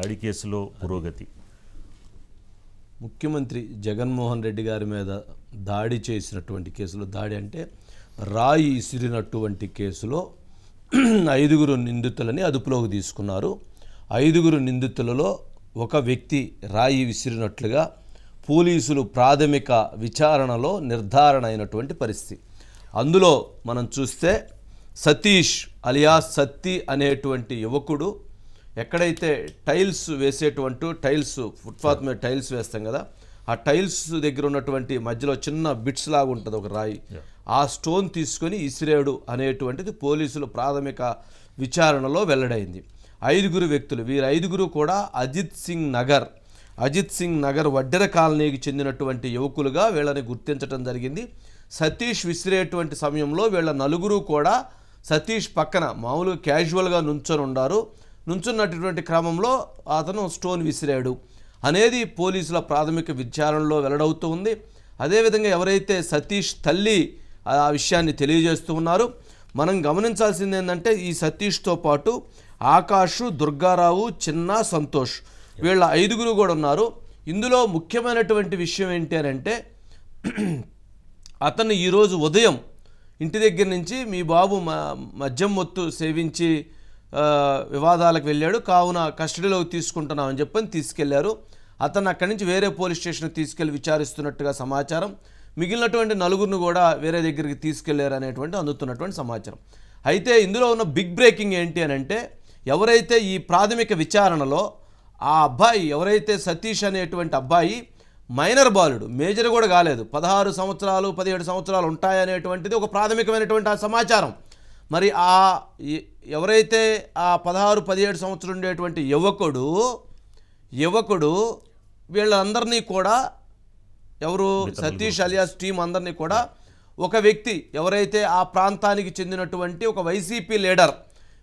దాడి కేసులో పురోగతి. ముఖ్యమంత్రి జగన్మోహన్ రెడ్డి గారి మీద దాడి చేసినటువంటి కేసులో, దాడి అంటే రాయి ఇసిరినటువంటి కేసులో 5 నిందితులని అదుపులోకి తీసుకున్నారు. 5 నిందితులలో ఒక వ్యక్తి రాయి విసిరినట్లుగా పోలీసులు ప్రాథమిక విచారణలో నిర్ధారణ అయినటువంటి పరిస్థితి. అందులో మనం చూస్తే సతీష్ అలియాస్ సత్తి అనేటువంటి యువకుడు ఎక్కడైతే టైల్స్ వేసేటువంటి ఫుట్పాత్ మీద టైల్స్ వేస్తాం కదా, ఆ టైల్స్ దగ్గర ఉన్నటువంటి మధ్యలో చిన్న బిట్స్ లాగా ఉంటుంది ఒక రాయి, ఆ స్టోన్ తీసుకొని ఇసిరాడు అనేటువంటిది పోలీసులు ప్రాథమిక విచారణలో వెల్లడైంది. 5 వ్యక్తులు, వీరు 5 కూడా అజిత్ సింగ్ నగర్ వడ్డెర కాలనీకి చెందినటువంటి యువకులుగా వీళ్ళని గుర్తించడం జరిగింది. సతీష్ విసిరేటువంటి సమయంలో వీళ్ళ 4 కూడా సతీష్ పక్కన మామూలుగా క్యాజువల్గా నుంచున్నటువంటి క్రమంలో అతను స్టోన్ విసిరాడు అనేది పోలీసుల ప్రాథమిక విచారణలో వెల్లడవుతూ ఉంది. అదేవిధంగా ఎవరైతే సతీష్ తల్లి ఆ విషయాన్ని తెలియజేస్తూ ఉన్నారు. మనం గమనించాల్సింది ఏంటంటే ఈ సతీష్తో పాటు ఆకాష్, దుర్గారావు, చిన్న, సంతోష్ వీళ్ళ 5 కూడా ఉన్నారు. ఇందులో ముఖ్యమైనటువంటి విషయం ఏంటి అని అంటే అతను ఈరోజు ఉదయం ఇంటి దగ్గర నుంచి మీ బాబు మద్యం మొత్తు సేవించి వివాదాలకు వెళ్ళాడు, కావున కస్టడీలోకి తీసుకుంటున్నామని చెప్పని తీసుకెళ్లారు. అతను అక్కడి నుంచి వేరే పోలీస్ స్టేషన్కి తీసుకెళ్లి విచారిస్తున్నట్టుగా సమాచారం. మిగిలినటువంటి 4 కూడా వేరే దగ్గరికి తీసుకెళ్లారు అనేటువంటి అందుతున్నటువంటి సమాచారం. అయితే ఇందులో ఉన్న బిగ్ బ్రేకింగ్ ఏంటి అని అంటే ఎవరైతే ఈ ప్రాథమిక విచారణలో ఆ అబ్బాయి ఎవరైతే సతీష్ అనేటువంటి అబ్బాయి మైనర్ బాలుడు, మేజర్ కూడా కాలేదు, 16 సంవత్సరాలు 17 సంవత్సరాలు ఉంటాయనేటువంటిది ఒక ప్రాథమికమైనటువంటి సమాచారం. మరి ఎవరైతే ఆ 16-17 సంవత్సరాలు ఉండేటువంటి యువకుడు వీళ్ళందరినీ కూడా ఎవరు సతీష్ అలియాస్ టీం అందరినీ కూడా ఒక వ్యక్తి ఎవరైతే ఆ ప్రాంతానికి చెందినటువంటి ఒక వైసీపీ లీడర్,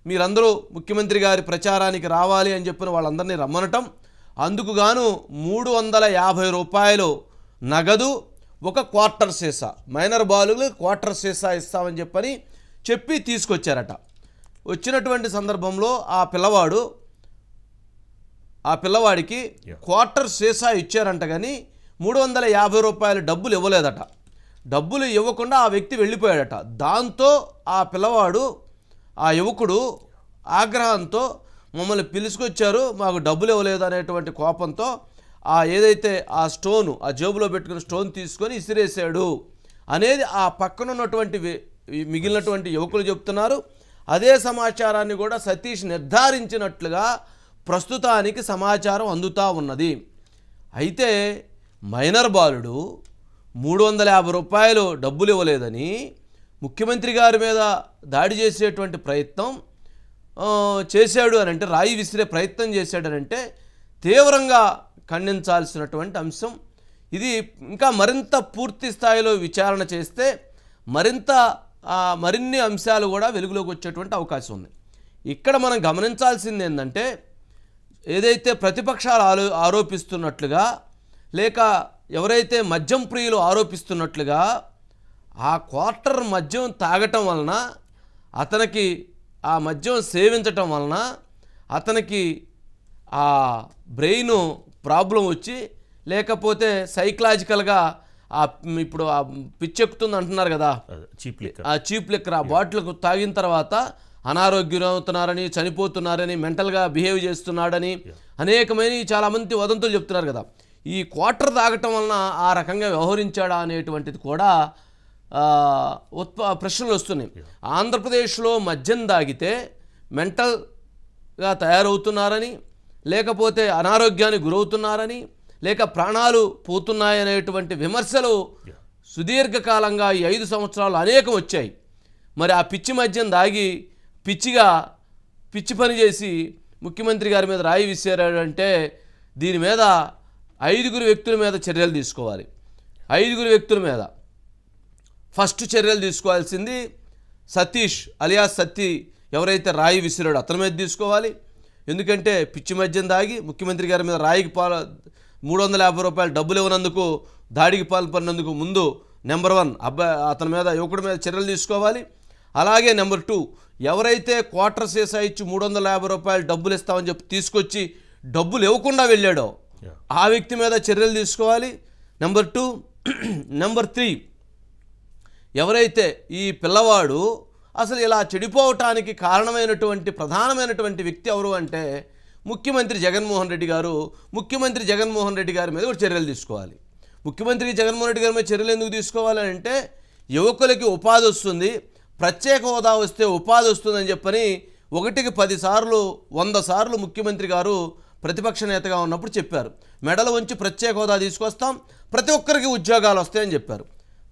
మీరందరూ ముఖ్యమంత్రి గారి ప్రచారానికి రావాలి అని చెప్పిన వాళ్ళందరినీ రమ్మనటం, అందుకు గాను 350 రూపాయలు నగదు, ఒక క్వార్టర్ సీసా, మైనర్ బాలులు క్వార్టర్ సీసా ఇస్తామని చెప్పి తీసుకొచ్చారట. వచ్చినటువంటి సందర్భంలో ఆ పిల్లవాడికి క్వార్టర్ సీసా ఇచ్చారంట, కానీ 350 రూపాయల డబ్బులు ఇవ్వలేదట. డబ్బులు ఇవ్వకుండా ఆ వ్యక్తి వెళ్ళిపోయాడట. దాంతో ఆ పిల్లవాడు, ఆ యువకుడు ఆగ్రహంతో మమ్మల్ని పిలుచుకొచ్చారు, మాకు డబ్బులు ఇవ్వలేదు అనేటువంటి కోపంతో ఏదైతే ఆ స్టోను, ఆ జేబులో పెట్టుకున్న స్టోన్ తీసుకొని ఇసిరేసాడు అనేది ఆ పక్కన ఉన్నటువంటి మిగిలినటువంటి యువకులు చెప్తున్నారు. అదే సమాచారాన్ని కూడా సతీష్ నిర్ధారించినట్లుగా ప్రస్తుతానికి సమాచారం అందుతూ ఉన్నది. అయితే మైనర్ బాలుడు 350 రూపాయలు డబ్బులు ఇవ్వలేదని ముఖ్యమంత్రి గారి మీద దాడి చేసేటువంటి ప్రయత్నం చేశాడు అని అంటే, రాయి విసిరే ప్రయత్నం చేశాడనంటే తీవ్రంగా ఖండించాల్సినటువంటి అంశం ఇది. ఇంకా మరింత పూర్తి స్థాయిలో విచారణ చేస్తే మరిన్ని అంశాలు కూడా వెలుగులోకి వచ్చేటువంటి అవకాశం ఉంది. ఇక్కడ మనం గమనించాల్సింది ఏంటంటే, ఏదైతే ప్రతిపక్షాలు ఆరోపిస్తున్నట్లుగా లేక ఎవరైతే మద్యం ప్రియులు ఆరోపిస్తున్నట్లుగా ఆ క్వార్టర్ మద్యం తాగటం వలన, అతనికి ఆ మద్యం సేవించటం వలన అతనికి ఆ బ్రెయిన్ ప్రాబ్లం వచ్చి, లేకపోతే సైకలాజికల్గా ఇప్పుడు ఆ పిచ్చెక్కుతుంది అంటున్నారు కదా, ఆ చీప్ లిక్కర్ ఆ బాటిల్కు తాగిన తర్వాత అనారోగ్యం అవుతున్నారని, చనిపోతున్నారని, మెంటల్గా బిహేవ్ చేస్తున్నాడని అనేకమైన చాలామంది వదంతులు చెప్తున్నారు కదా. ఈ క్వార్టర్ తాగటం వలన ఆ రకంగా వ్యవహరించాడా అనేటువంటిది కూడా ప్రశ్నలు వస్తున్నాయి. ఆంధ్రప్రదేశ్లో మద్యం తాగితే మెంటల్గా తయారవుతున్నారని, లేకపోతే అనారోగ్యానికి గురవుతున్నారని, లేక ప్రాణాలు పోతున్నాయనేటువంటి విమర్శలు సుదీర్ఘకాలంగా ఈ 5 సంవత్సరాలు అనేకం వచ్చాయి. మరి ఆ పిచ్చి మద్యం దాగి పిచ్చి పని చేసి ముఖ్యమంత్రి గారి మీద రాయి విసిరాడంటే దీని మీద 5 వ్యక్తుల మీద చర్యలు తీసుకోవాలి. 5 వ్యక్తుల మీద ఫస్ట్ చర్యలు తీసుకోవాల్సింది సతీష్ అలియాస్ సత్తి ఎవరైతే రాయి విసిరాడో అతని మీద తీసుకోవాలి. ఎందుకంటే పిచ్చి మద్యం దాగి ముఖ్యమంత్రి గారి మీద రాయికి 350 రూపాయలు డబ్బులు ఇవ్వనందుకు, దాడికి పాల్పడినందుకు ముందు నెంబర్ 1 అతని మీద, యువకుడి మీద చర్యలు తీసుకోవాలి. అలాగే నెంబర్ 2 ఎవరైతే క్వార్టర్ సీసా ఇచ్చి 350 రూపాయలు డబ్బులు ఇస్తామని చెప్పి తీసుకొచ్చి డబ్బులు ఇవ్వకుండా వెళ్ళాడో ఆ వ్యక్తి మీద చర్యలు తీసుకోవాలి. నెంబర్ 2. నెంబర్ 3, ఎవరైతే ఈ పిల్లవాడు అసలు ఇలా చెడిపోవటానికి కారణమైనటువంటి ప్రధానమైనటువంటి వ్యక్తి ఎవరు అంటే ముఖ్యమంత్రి జగన్మోహన్ రెడ్డి గారు. ముఖ్యమంత్రి జగన్మోహన్ రెడ్డి గారి మీద కూడా చర్యలు తీసుకోవాలి. ముఖ్యమంత్రి జగన్మోహన్ రెడ్డి గారి మీద చర్యలు ఎందుకు తీసుకోవాలని అంటే యువకులకి ఉపాధి వస్తుంది, ప్రత్యేక హోదా వస్తే ఉపాధి వస్తుందని చెప్పని 1కి 10 సార్లు 100 సార్లు ముఖ్యమంత్రి గారు ప్రతిపక్ష నేతగా ఉన్నప్పుడు చెప్పారు. మెడలు వంచి ప్రత్యేక హోదా తీసుకొస్తాం, ప్రతి ఒక్కరికి ఉద్యోగాలు వస్తాయని చెప్పారు.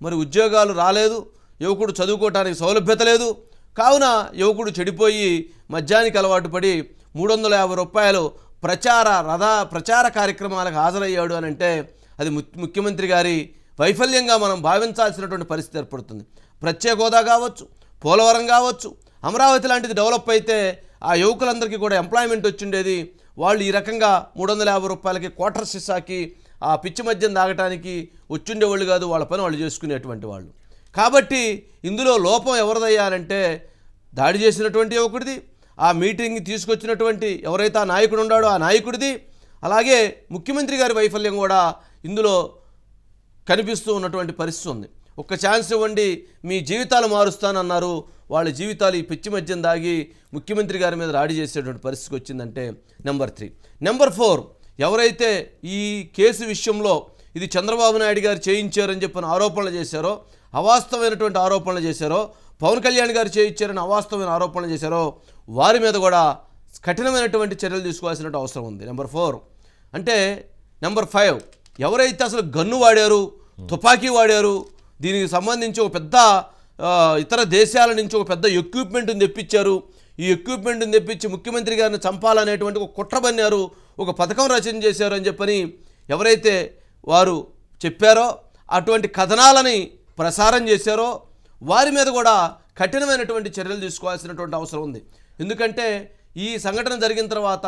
మరి ఉద్యోగాలు రాలేదు, యువకుడు చదువుకోవటానికి సౌలభ్యత లేదు. కావున యువకుడు చెడిపోయి మద్యానికి అలవాటు పడి 350 రూపాయలు ప్రచార కార్యక్రమాలకు హాజరయ్యాడు అని అంటే అది ముఖ్యమంత్రి గారి వైఫల్యంగా మనం భావించాల్సినటువంటి పరిస్థితి ఏర్పడుతుంది. ప్రత్యేక హోదా కావచ్చు, పోలవరం కావచ్చు, అమరావతి లాంటిది డెవలప్ అయితే ఆ యువకులందరికీ కూడా ఎంప్లాయ్మెంట్ వచ్చిండేది. వాళ్ళు ఈ రకంగా 350 రూపాయలకి క్వార్టర్ సిస్సాకి ఆ పిచ్చి మద్యం తాగటానికి వచ్చిండేవాళ్ళు కాదు, వాళ్ళ పని వాళ్ళు చేసుకునేటువంటి వాళ్ళు. కాబట్టి ఇందులో లోపం ఎవరిదయ్యారంటే దాడి చేసినటువంటి యువకుడిది, ఆ మీటింగ్ని తీసుకొచ్చినటువంటి ఎవరైతే ఆ నాయకుడు ఉన్నాడో ఆ నాయకుడిది, అలాగే ముఖ్యమంత్రి గారి వైఫల్యం కూడా ఇందులో కనిపిస్తూ ఉన్నటువంటి పరిస్థితి ఉంది. ఒక్క ఛాన్స్ ఇవ్వండి, మీ జీవితాలు మారుస్తానన్నారు, వాళ్ళ జీవితాలు ఈ పిచ్చి మద్యం దాగి ముఖ్యమంత్రి గారి మీద దాడి చేసేటువంటి పరిస్థితికి వచ్చిందంటే నెంబర్ 3. నెంబర్ 4, ఎవరైతే ఈ కేసు విషయంలో ఇది చంద్రబాబు నాయుడు గారు చేయించారని చెప్పిన ఆరోపణలు చేశారో, అవాస్తవమైనటువంటి ఆరోపణలు చేశారో, పవన్ కళ్యాణ్ గారు చేయించారని అవాస్తవమైన ఆరోపణలు చేశారో వారి మీద కూడా కఠినమైనటువంటి చర్యలు తీసుకోవాల్సిన అవసరం ఉంది. నెంబర్ 4 అంటే నెంబర్ 5, ఎవరైతే అసలు గన్ను వాడారు, తుపాకీ వాడారు, దీనికి సంబంధించి ఒక పెద్ద ఇతర దేశాల నుంచి ఒక పెద్ద ఎక్విప్మెంట్ని తెప్పించారు, ఈ ఎక్విప్మెంట్ని తెప్పించి ముఖ్యమంత్రి గారిని చంపాలనేటువంటి ఒక కుట్ర బన్నారు, ఒక పథకం రచన చేశారు అని చెప్పని ఎవరైతే వారు చెప్పారో, అటువంటి కథనాలని ప్రసారం చేశారో వారి మీద కూడా కఠినమైనటువంటి చర్యలు తీసుకోవాల్సినటువంటి అవసరం ఉంది. ఎందుకంటే ఈ సంఘటన జరిగిన తర్వాత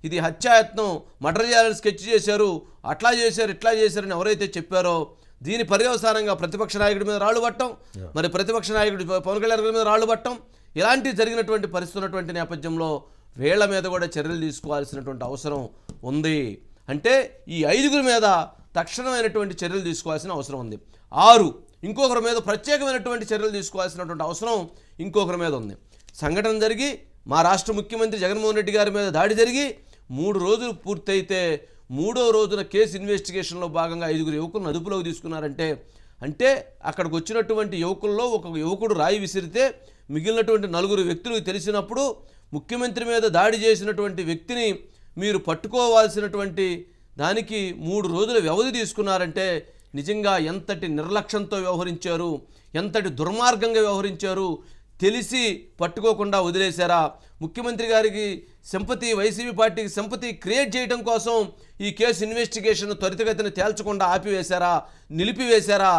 ఇది హత్యాయత్నం, మర్డర్ చేయాలని స్కెచ్ చేశారు, అట్లా చేశారు ఇట్లా చేశారని ఎవరైతే చెప్పారో దీని పర్యవసానంగా ప్రతిపక్ష నాయకుడి మీద రాళ్ళు పట్టడం, మరి ప్రతిపక్ష నాయకుడి పవన్ కళ్యాణ్ మీద రాళ్ళు పట్టడం, ఇలాంటి జరిగినటువంటి పరిస్థితి ఉన్నటువంటి నేపథ్యంలో వీళ్ళ మీద కూడా చర్యలు తీసుకోవాల్సినటువంటి అవసరం ఉంది. అంటే ఈ 5గురి మీద తక్షణమైనటువంటి చర్యలు తీసుకోవాల్సిన అవసరం ఉంది. 6, ఇంకొకరి మీద ప్రత్యేకమైనటువంటి చర్యలు తీసుకోవాల్సినటువంటి అవసరం ఇంకొకరి మీద ఉంది. సంఘటన జరిగి మా రాష్ట్ర ముఖ్యమంత్రి జగన్మోహన్ రెడ్డి గారి మీద దాడి జరిగి 3 రోజులు పూర్తయితే 3వ రోజున కేసు ఇన్వెస్టిగేషన్లో భాగంగా 5గురు యువకులను అదుపులోకి తీసుకున్నారంటే అంటే అక్కడికి వచ్చినటువంటి యువకుల్లో ఒక యువకుడు రాయి విసిరితే మిగిలినటువంటి 4 వ్యక్తులకు తెలిసినప్పుడు ముఖ్యమంత్రి మీద దాడి చేసినటువంటి వ్యక్తిని మీరు పట్టుకోవాల్సినటువంటి దానికి 3 రోజుల వ్యవధి తీసుకున్నారంటే నిజంగా ఎంతటి నిర్లక్ష్యంతో వ్యవహరించారు, ఎంతటి దుర్మార్గంగా వ్యవహరించారు, తెలిసి పట్టుకోకుండా వదిలేశారా? ముఖ్యమంత్రి గారికి సింపతి, వైసీపీ పార్టీకి సింపతి క్రియేట్ చేయడం కోసం ఈ కేసు ఇన్వెస్టిగేషన్ త్వరితగతిన తేల్చకుండా ఆపివేశారా, నిలిపివేశారా,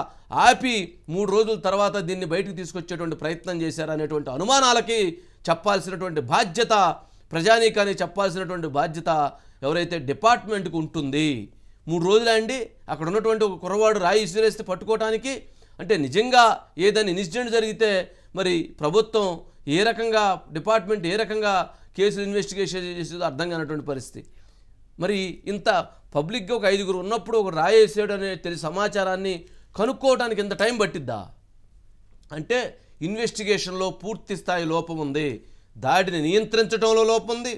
ఆపి 3 రోజుల తర్వాత దీన్ని బయటకు తీసుకొచ్చేటువంటి ప్రయత్నం చేశారా అనేటువంటి అనుమానాలకి చెప్పాల్సినటువంటి బాధ్యత, ప్రజానీకానికి చెప్పాల్సినటువంటి బాధ్యత ఎవరైతే డిపార్ట్మెంట్కి ఉంటుంది. 3 రోజులే అండి అక్కడ ఉన్నటువంటి ఒక కుర్రవాడు రాయి ఇసిరేస్తే పట్టుకోవటానికి. అంటే నిజంగా ఏదైనా ఇన్సిడెంట్ జరిగితే మరి ప్రభుత్వం ఏ రకంగా, డిపార్ట్మెంట్ ఏ రకంగా కేసులు ఇన్వెస్టిగేషన్ చేసేదో అర్థం కానటువంటి పరిస్థితి. మరి ఇంత పబ్లిక్గా ఒక 5గురు ఉన్నప్పుడు ఒక రాయి వేసాడు అనే సమాచారాన్ని కనుక్కోవడానికి ఎంత టైం పట్టిద్దా? అంటే ఇన్వెస్టిగేషన్లో పూర్తి స్థాయి లోపం ఉంది, దాడిని నియంత్రించడంలో లోపం ఉంది,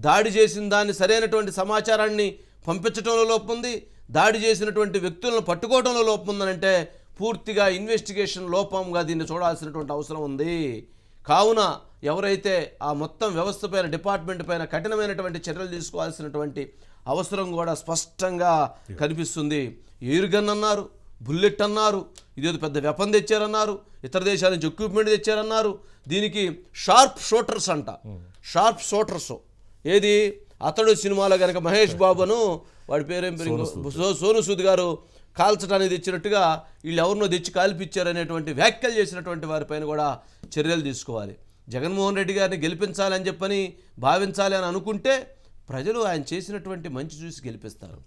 దాడి చేసిన దాన్ని సరైనటువంటి సమాచారాన్ని పంపించడంలో లోపం ఉంది, దాడి చేసినటువంటి వ్యక్తులను పట్టుకోవడంలో లోపం ఉందనంటే పూర్తిగా ఇన్వెస్టిగేషన్ లోపంగా దీన్ని చూడాల్సినటువంటి అవసరం ఉంది. కావున ఎవరైతే ఆ మొత్తం వ్యవస్థ పైన, డిపార్ట్మెంట్ పైన కఠినమైనటువంటి చర్యలు తీసుకోవాల్సినటువంటి అవసరం కూడా స్పష్టంగా కనిపిస్తుంది. ఎయిర్ గన్ అన్నారు, బుల్లెట్ అన్నారు, ఇదేదో పెద్ద వెపన్ తెచ్చారన్నారు, ఇతర దేశాల నుంచి ఎక్విప్మెంట్ తెచ్చారన్నారు. దీనికి షార్ప్ షూటర్స్ అంట, షార్ప్ షూటర్స్. ఏది అతడు సినిమాలో కనుక మహేష్ బాబును వాడి పేరేం సోను సూద్ గారు కాల్చడానికి తెచ్చినట్టుగా వీళ్ళు ఎవరినో తెచ్చి కాల్పిచ్చారనేటువంటి వ్యాఖ్యలు చేసినటువంటి వారిపైన కూడా చర్యలు తీసుకోవాలి. జగన్మోహన్ రెడ్డి గారిని గెలిపించాలని చెప్పని భావించాలి అని అనుకుంటే ప్రజలు ఆయన చేసినటువంటి మంచి చూసి గెలిపిస్తారు.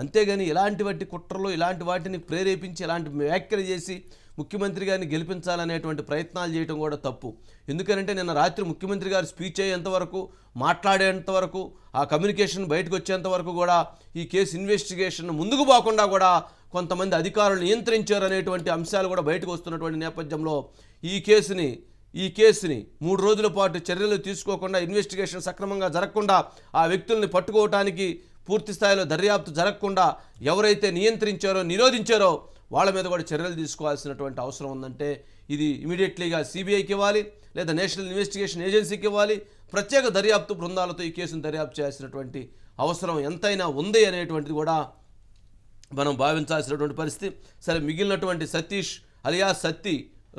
అంతేగాని ఇలాంటి వాటి కుట్రలు, ఇలాంటి వాటిని ప్రేరేపించి ఇలాంటి వ్యాఖ్యలు చేసి ముఖ్యమంత్రి గారిని గెలిపించాలనేటువంటి ప్రయత్నాలు చేయడం కూడా తప్పు. ఎందుకంటే నిన్న రాత్రి ముఖ్యమంత్రి గారు స్పీచ్ అయ్యేంతవరకు, మాట్లాడేంతవరకు, ఆ కమ్యూనికేషన్ బయటకు వచ్చేంతవరకు కూడా ఈ కేసు ఇన్వెస్టిగేషన్ ముందుకు పోకుండా కూడా కొంతమంది అధికారులు నియంత్రించారు అనేటువంటి అంశాలు కూడా బయటకు వస్తున్నటువంటి నేపథ్యంలో ఈ కేసుని 3 రోజుల పాటు చర్యలు తీసుకోకుండా, ఇన్వెస్టిగేషన్ సక్రమంగా జరగకుండా, ఆ వ్యక్తుల్ని పట్టుకోవటానికి పూర్తి స్థాయిలో దర్యాప్తు జరగకుండా ఎవరైతే నిరోధించారో వాళ్ళ మీద కూడా చర్యలు తీసుకోవాల్సినటువంటి అవసరం ఉందంటే ఇది ఇమీడియట్లీగా సిబిఐకి ఇవ్వాలి, లేదా నేషనల్ ఇన్వెస్టిగేషన్ ఏజెన్సీకి ఇవ్వాలి. ప్రత్యేక దర్యాప్తు బృందాలతో ఈ కేసును దర్యాప్తు చేయాల్సినటువంటి అవసరం ఎంతైనా ఉంది అనేటువంటిది కూడా మనం భావించాల్సినటువంటి పరిస్థితి. సరే, మిగిలినటువంటి సతీష్ అలియాస్ సత్తి,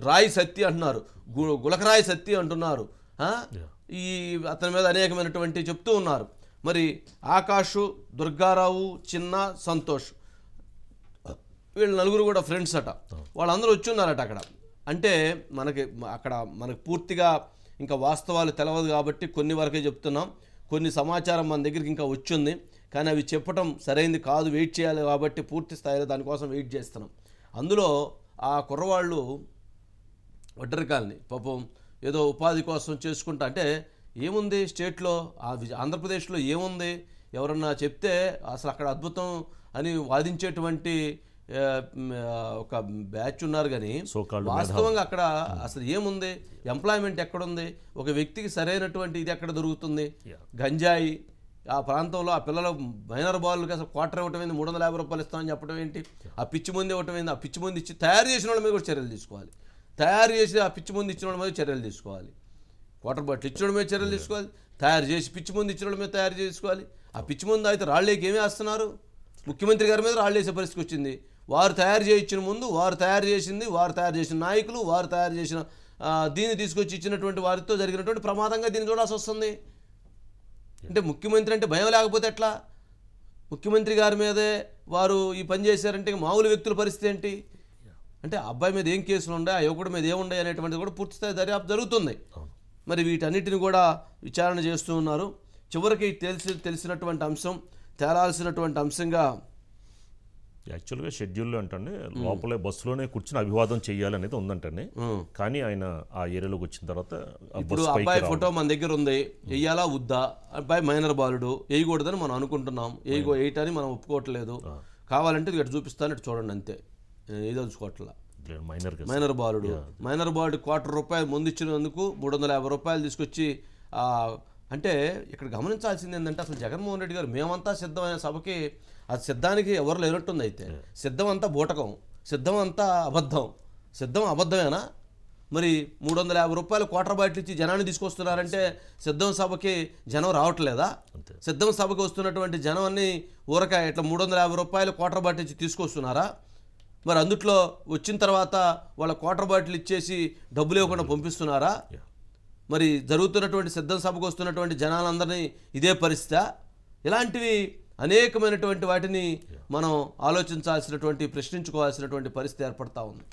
రాయి సత్తి అంటున్నారు, గులకరాయి సత్తి అంటున్నారు, ఈ అతని మీద అనేకమైనటువంటి చెప్తూ ఉన్నారు. మరి ఆకాషు, దుర్గారావు, చిన్న, సంతోష్ వీళ్ళు నలుగురు కూడా ఫ్రెండ్స్ అట. వాళ్ళందరూ వచ్చి ఉన్నారట అక్కడ. అంటే మనకు పూర్తిగా ఇంకా వాస్తవాలు తెలవదు కాబట్టి కొన్ని వరకే చెప్తున్నాం. కొన్ని సమాచారం మన దగ్గరికి ఇంకా వచ్చింది, కానీ అవి చెప్పడం సరైనది కాదు, వెయిట్ చేయాలి కాబట్టి పూర్తి స్థాయిలో దానికోసం వెయిట్ చేస్తున్నాం. అందులో ఆ కుర్రవాళ్ళు ఒడ్డరికాలని పాపం ఏదో ఉపాధి కోసం చేసుకుంటా, అంటే ఏముంది స్టేట్లో, ఆంధ్రప్రదేశ్లో ఏముంది, ఎవరన్నా చెప్తే అసలు అక్కడ అద్భుతం అని వాదించేటువంటి ఒక బ్యాచ్ ఉన్నారు. కానీ వాస్తవంగా అక్కడ అసలు ఏముంది, ఎంప్లాయ్మెంట్ ఎక్కడుంది, ఒక వ్యక్తికి సరైనటువంటి ఇది ఎక్కడ దొరుకుతుంది? గంజాయి ఆ ప్రాంతంలో ఆ పిల్లల మైనర్ బాలుకి అసలు క్వార్టర్ ఇవ్వటం ఏంది, 350 రూపాయలు ఇస్తామని చెప్పడం ఏంటి, ఆ పిచ్చి మంది ఇవ్వటం ఏంది, ఆ పిచ్చి మంది ఇచ్చి తయారు చేసిన వాళ్ళ మీద కూడా చర్యలు తీసుకోవాలి, తయారు చేసి ఆ పిచ్చి మంది ఇచ్చిన వాళ్ళ మీద చర్యలు తీసుకోవాలి, క్వార్టర్ బాటిల్ ఇచ్చిన వాళ్ళ మీద చర్యలు తీసుకోవాలి, తయారు చేసి పిచ్చి మంది ఇచ్చిన వాళ్ళ మీద తయారు చేసుకోవాలి. ఆ పిచ్చి మంది అయితే రాళ్ళేకి ఏమీ వేస్తున్నారు, ముఖ్యమంత్రి గారి మీద రాళ్ళు వేసే పరిస్థితి వచ్చింది. వారు తయారు చేయించిన ముందు, వారు తయారు చేసిన నాయకులు, వారు తయారు చేసిన దీన్ని తీసుకొచ్చి ఇచ్చినటువంటి వారితో జరిగినటువంటి ప్రమాదంగా దీన్ని చూడాల్సి వస్తుంది. అంటే ముఖ్యమంత్రి అంటే భయం లేకపోతే ఎట్లా? ముఖ్యమంత్రి గారి మీదే వారు ఈ పని చేశారంటే మామూలు వ్యక్తుల పరిస్థితి ఏంటి? అంటే అబ్బాయి మీద ఏం కేసులు ఉన్నాయి, ఆ యువకుడి మీద ఏముండే అనేటువంటిది కూడా పూర్తిస్థాయి దర్యాప్తు జరుగుతుంది. మరి వీటన్నిటిని కూడా విచారణ చేస్తూ ఉన్నారు. చివరికి తెలిసినటువంటి అంశం, తేలాల్సినటువంటి అంశంగా యాక్చువల్గా షెడ్యూల్లో అంటే లోపలే బస్సులోనే కూర్చుని అభివాదం చేయాలనేది ఉందంటే, కానీ ఆయన ఆ ఏరియాలోకి వచ్చిన తర్వాత ఇప్పుడు అబ్బాయి ఫోటో మన దగ్గర ఉంది, వెయ్యాలా వద్దా? అబ్బాయి మైనర్ బాలుడు, వేయకూడదని మనం అనుకుంటున్నాం, వేయటాన్ని మనం ఒప్పుకోవట్లేదు. కావాలంటే ఇక్కడ చూపిస్తాను, ఇటు చూడండి, అంతే. ఏదో చూసుకోవట్లా, మైనర్ బాలుడు ₹250 ముందు ఇచ్చినందుకు 350 రూపాయలు తీసుకొచ్చి అంటే ఇక్కడ గమనించాల్సింది ఏంటంటే అసలు జగన్మోహన్ రెడ్డి గారు మేమంతా సిద్ధమైన సభకి, అది సిద్ధానికి ఎవరు లేనట్టుంది. అయితే సిద్ధం అంతా బూటకం, సిద్ధం అంతా అబద్ధం. సిద్ధం అబద్ధమేనా? మరి 350 రూపాయలు క్వార్టర్ బాటిల్ ఇచ్చి జనాన్ని తీసుకొస్తున్నారంటే సిద్ధం సభకి జనం రావట్లేదా? సిద్ధం సభకి వస్తున్నటువంటి జనాన్ని ఊరకాయ ఇట్లా 350 రూపాయలు క్వార్టర్ బాటిల్ ఇచ్చి తీసుకొస్తున్నారా? మరి అందుట్లో వచ్చిన తర్వాత వాళ్ళ క్వార్టర్ బాటిల్ ఇచ్చేసి డబ్బులు ఇవ్వకుండా పంపిస్తున్నారా? మరి జరుగుతున్నటువంటి సిద్ధం సభకు వస్తున్నటువంటి జనాలందరినీ ఇదే పరిస్థితి? ఇలాంటివి అనేకమైనటువంటి వాటిని మనం ఆలోచించాల్సినటువంటి, ప్రశ్నించుకోవాల్సినటువంటి పరిస్థితి ఏర్పడతా ఉంది.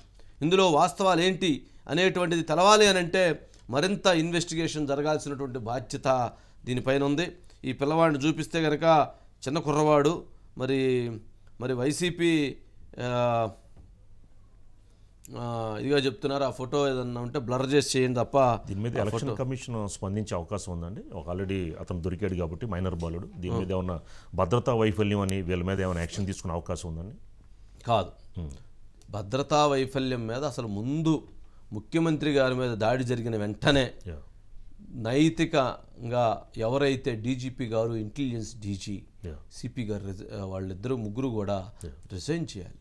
ఇందులో వాస్తవాలు ఏంటి అనేటువంటిది తెలవాలి అని అంటే మరింత ఇన్వెస్టిగేషన్ జరగాల్సినటువంటి బాధ్యత దీనిపైన ఉంది. ఈ పిల్లవాడిని చూపిస్తే కనుక చిన్న కుర్రవాడు, మరి వైసీపీ ఇదిగా చెప్తున్నారు. ఆ ఫోటో ఏదన్నా ఉంటే బ్లర్ చేసి చేయండి తప్ప. దీని మీద ఎలక్షన్ కమిషన్ స్పందించే అవకాశం ఉందండి. ఆల్రెడీ అతను దొరికాడు కాబట్టి మైనర్ బాలుడు, దీని మీద ఏమన్నా భద్రతా వైఫల్యం అని వీళ్ళ మీద ఏమైనా యాక్షన్ తీసుకునే అవకాశం ఉందండి? కాదు, భద్రతా వైఫల్యం మీద అసలు ముందు ముఖ్యమంత్రి గారి మీద దాడి జరిగిన వెంటనే నైతికంగా ఎవరైతే డీజీపీ గారు, ఇంటెలిజెన్స్ డీజీ, సిపి గారు, వాళ్ళిద్దరూ ముగ్గురు కూడా రిజైన్ చేయాలి.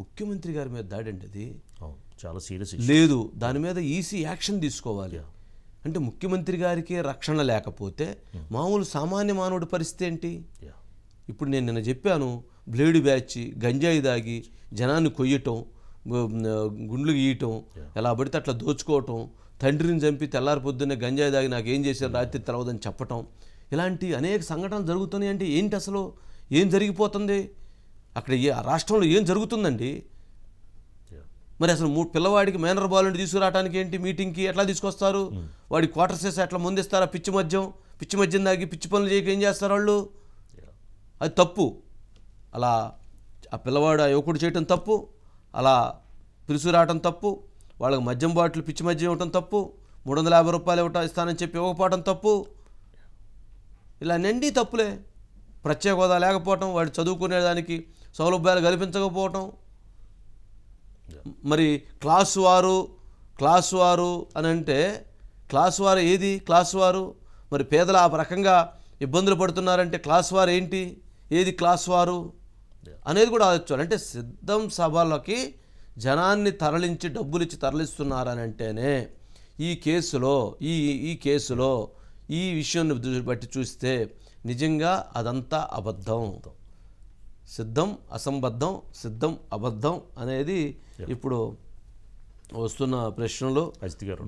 ముఖ్యమంత్రి గారి మీద దాడి అంటే అది చాలా సీరియస్ లేదు, దాని మీద ఈసీ యాక్షన్ తీసుకోవాలి. అంటే ముఖ్యమంత్రి గారికి రక్షణ లేకపోతే మామూలు సామాన్య మానవుడి పరిస్థితి ఏంటి? ఇప్పుడు నేను నిన్న చెప్పాను, బ్లేడు బ్యాచ్, గంజాయి దాగి జనాన్ని కొయ్యటం, గుండ్లు గీయటం, ఎలా పడితే అట్లా దోచుకోవటం, తండ్రిని చంపి తెల్లారి పొద్దున్నే గంజాయి దాగి నాకు ఏం చేశారు రాత్రి తెలవదని చెప్పటం, ఇలాంటి అనేక సంఘటనలు జరుగుతున్నాయి. అంటే ఏంటి అసలు? ఏం జరిగిపోతుంది అక్కడ? రాష్ట్రంలో ఏం జరుగుతుందండి? మరి అసలు పిల్లవాడికి మైనర్ బాలుని తీసుకురావడానికి ఏంటి, మీటింగ్కి ఎట్లా తీసుకొస్తారు? వాడి క్వార్టర్స్ వేసి అట్లా ముందిస్తారా? పిచ్చి మద్యం దాగి పిచ్చి పనులు చేయక ఏం చేస్తారు వాళ్ళు? అది తప్పు. అలా ఆ పిల్లవాడు, ఆ యువకుడు చేయటం తప్పు. అలా పిలుసు రావటం తప్పు, వాళ్ళకి మద్యం బాటిల్ పిచ్చి మద్యం ఇవ్వటం తప్పు, 350 రూపాయలు ఇస్తానని చెప్పి ఇవ్వకపోవటం తప్పు. ఇలా నిండి తప్పులే. ప్రత్యేక హోదా లేకపోవటం, వాడు చదువుకునేదానికి సౌలభ్యాలు కల్పించకపోవటం, మరి క్లాసు వారు అని అంటే క్లాసు వారు ఏది? క్లాసు వారు మరి పేదలు ఆ రకంగా ఇబ్బందులు పడుతున్నారంటే క్లాసు వారు ఏంటి, ఏది క్లాసు వారు అనేది కూడా ఆలోచించాలి. అంటే సిద్ధం సభలకి జనాన్ని తరలించి డబ్బులు ఇచ్చి తరలిస్తున్నారని అంటేనే ఈ కేసులో ఈ విషయాన్ని బట్టి చూస్తే నిజంగా అదంతా అబద్ధం. సిద్ధం అసంబద్ధం, సిద్ధం అబద్ధం అనేది ఇప్పుడు వస్తున్న ప్రశ్నలో అజిత్ గారు